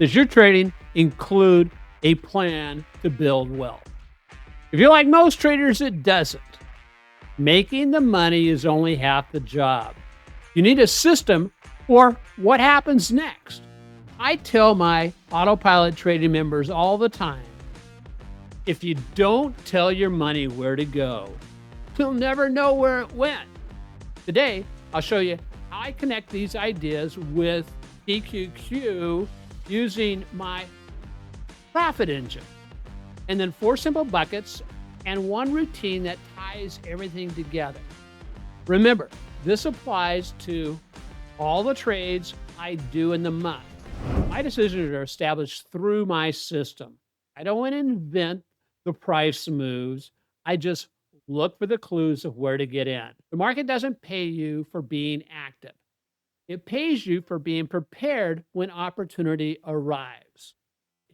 Does your trading include a plan to build wealth? If you're like most traders, it doesn't. Making the money is only half the job. You need a system for what happens next. I tell my AutoPilot trading members all the time, if you don't tell your money where to go, you'll never know where it went. Today, I'll show you how I connect these ideas with TQQQ using my profit engine. And then 4 simple buckets and one routine that ties everything together. Remember, this applies to all the trades I do in the month. My decisions are established through my system. I don't want to invent the price moves. I just look for the clues of where to get in. The market doesn't pay you for being active. It pays you for being prepared when opportunity arrives.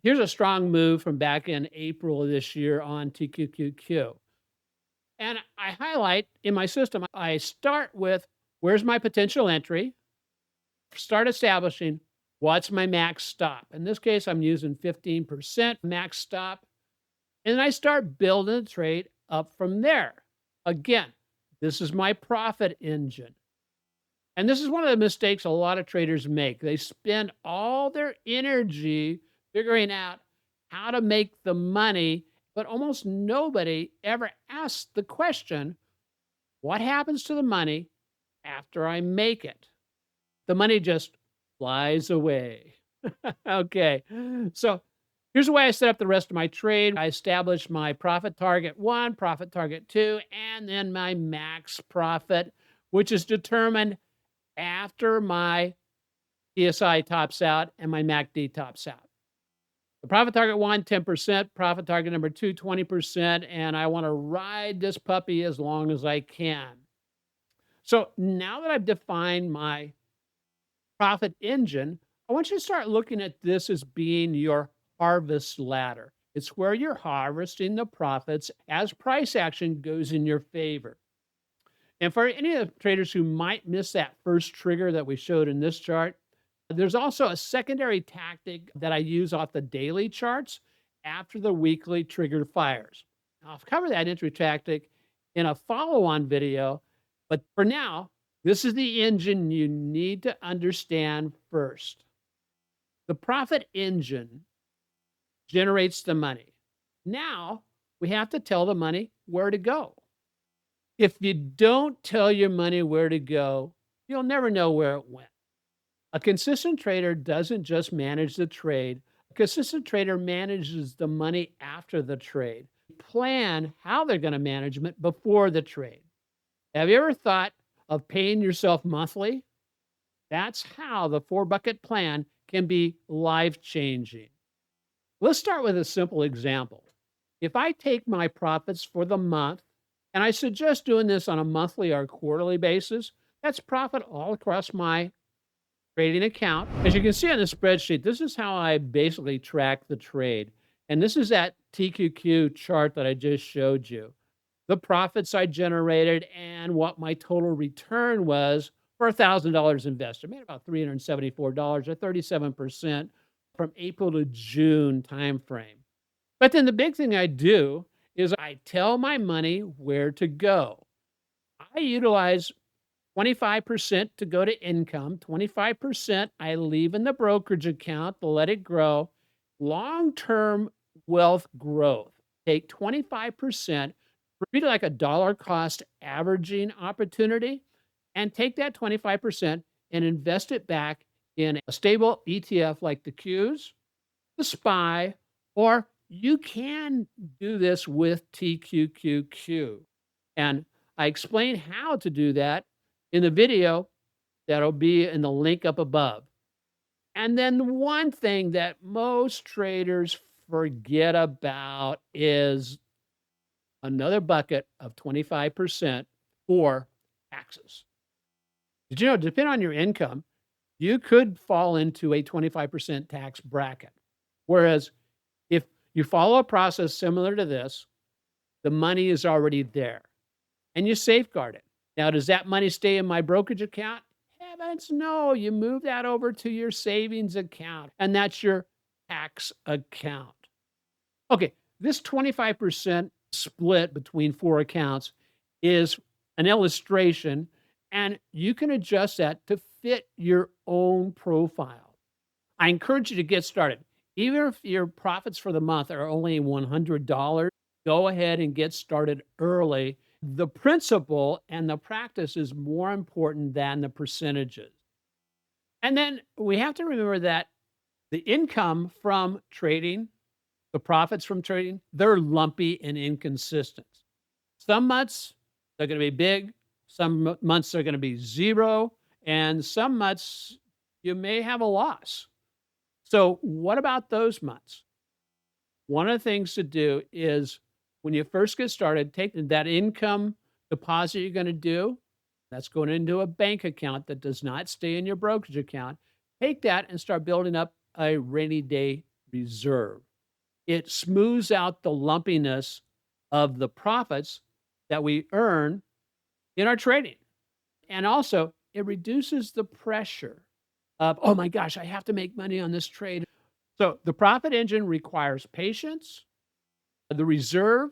Here's a strong move from back in April of this year on TQQQ. And I highlight in my system, I start with where's my potential entry, start establishing what's my max stop. In this case, I'm using 15% max stop. And then I start building the trade up from there. Again, this is my profit engine. And this is one of the mistakes a lot of traders make. They spend all their energy figuring out how to make the money, but almost nobody ever asks the question, what happens to the money after I make it? The money just flies away. Okay, so here's the way I set up the rest of my trade. I establish my profit target 1, profit target 2, and then my max profit, which is determined after my PSI tops out and my MACD tops out. The profit target 1, 10%, profit target number 2, 20%, and I want to ride this puppy as long as I can. So now that I've defined my profit engine, I want you to start looking at this as being your harvest ladder. It's where you're harvesting the profits as price action goes in your favor. And for any of the traders who might miss that first trigger that we showed in this chart, there's also a secondary tactic that I use off the daily charts after the weekly trigger fires. I'll cover that entry tactic in a follow-on video, but for now, this is the engine you need to understand first. The profit engine generates the money. Now, we have to tell the money where to go. If you don't tell your money where to go, you'll never know where it went. A consistent trader doesn't just manage the trade. A consistent trader manages the money after the trade. Plan how they're going to manage it before the trade. Have you ever thought of paying yourself monthly? That's how the 4-bucket plan can be life-changing. Let's start with a simple example. If I take my profits for the month, and I suggest doing this on a monthly or quarterly basis, that's profit all across my trading account. As you can see on the spreadsheet, this is how I basically track the trade. And this is that TQQ chart that I just showed you. The profits I generated and what my total return was for $1,000 invested. I made about $374 or 37% from April to June timeframe. But then the big thing I do is I tell my money where to go. I utilize 25% to go to income, 25% I leave in the brokerage account to let it grow. Long-term wealth growth. Take 25%, treat it like a dollar cost averaging opportunity, and take that 25% and invest it back in a stable ETF like the Qs, the SPY, or you can do this with TQQQ. And I explain how to do that in the video that'll be in the link up above. And then one thing that most traders forget about is another bucket of 25% for taxes. Did you know, depending on your income, you could fall into a 25% tax bracket. Whereas if you follow a process similar to this, the money is already there and you safeguard it. Now, does that money stay in my brokerage account? Heavens no, you move that over to your savings account, and that's your tax account. Okay, this 25% split between 4 accounts is an illustration, and you can adjust that to fit your own profile. I encourage you to get started. Even if your profits for the month are only $100, go ahead and get started early. The principle and the practice is more important than the percentages. And then we have to remember that the income from trading, the profits from trading, they're lumpy and inconsistent. Some months they're going to be big, some months they're going to be zero, and some months you may have a loss. So, what about those months? One of the things to do is when you first get started, take that income deposit you're going to do, that's going into a bank account that does not stay in your brokerage account. Take that and start building up a rainy day reserve. It smooths out the lumpiness of the profits that we earn in our trading. And also, it reduces the pressure of, oh my gosh, I have to make money on this trade. So the profit engine requires patience. The reserve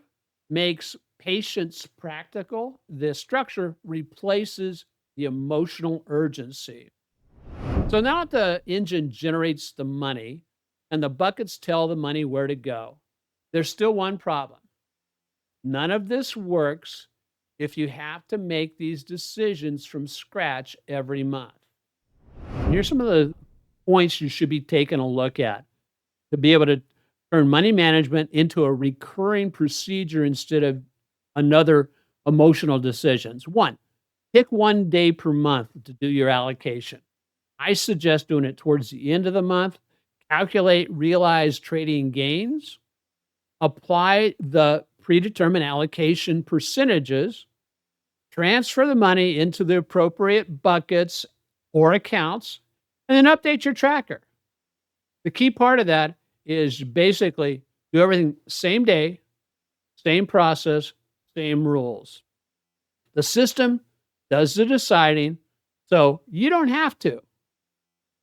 makes patience practical. The structure replaces the emotional urgency. So now that the engine generates the money and the buckets tell the money where to go, there's still one problem. None of this works if you have to make these decisions from scratch every month. Here's some of the points you should be taking a look at to be able to turn money management into a recurring procedure instead of another emotional decisions. One, pick one day per month to do your allocation. I suggest doing it towards the end of the month. Calculate realized trading gains. Apply the predetermined allocation percentages. Transfer the money into the appropriate buckets or accounts, and then update your tracker. The key part of that is basically do everything same day, same process, same rules. The system does the deciding, so you don't have to.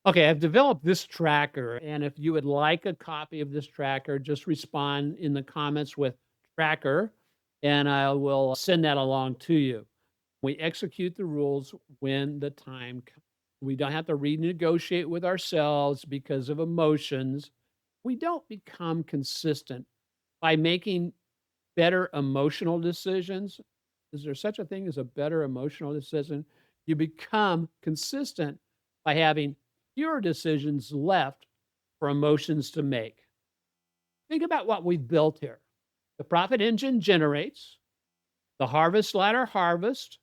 Okay, I've developed this tracker, and if you would like a copy of this tracker, just respond in the comments with tracker, and I will send that along to you. We execute the rules when the time comes. We don't have to renegotiate with ourselves because of emotions. We don't become consistent by making better emotional decisions. Is there such a thing as a better emotional decision? You become consistent by having fewer decisions left for emotions to make. Think about what we've built here. The profit engine generates, the harvest ladder harvest,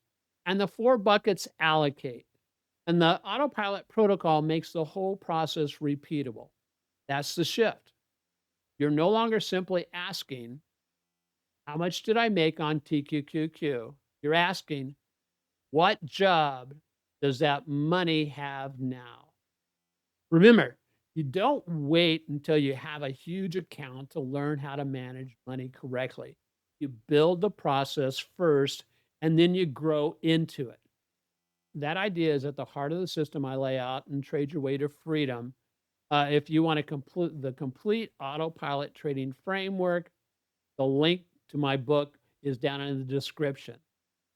and the 4 buckets allocate. And the AutoPilot protocol makes the whole process repeatable. That's the shift. You're no longer simply asking, how much did I make on TQQQ? You're asking, what job does that money have now? Remember, you don't wait until you have a huge account to learn how to manage money correctly. You build the process first, and then you grow into it. That idea is at the heart of the system I lay out in Trade Your Way to Freedom. If you want to complete the complete autopilot trading framework, the link to my book is down in the description.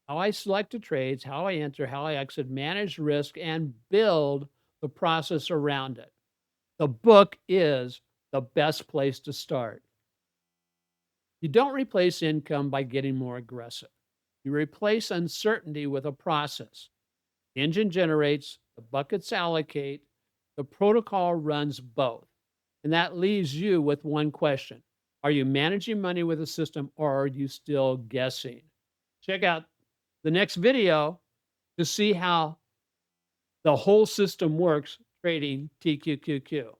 How I select the trades, how I enter, how I exit, manage risk, and build the process around it. The book is the best place to start. You don't replace income by getting more aggressive. You replace uncertainty with a process. The engine generates, the buckets allocate, the protocol runs both. And that leaves you with one question. Are you managing money with a system or are you still guessing? Check out the next video to see how the whole system works trading TQQQ.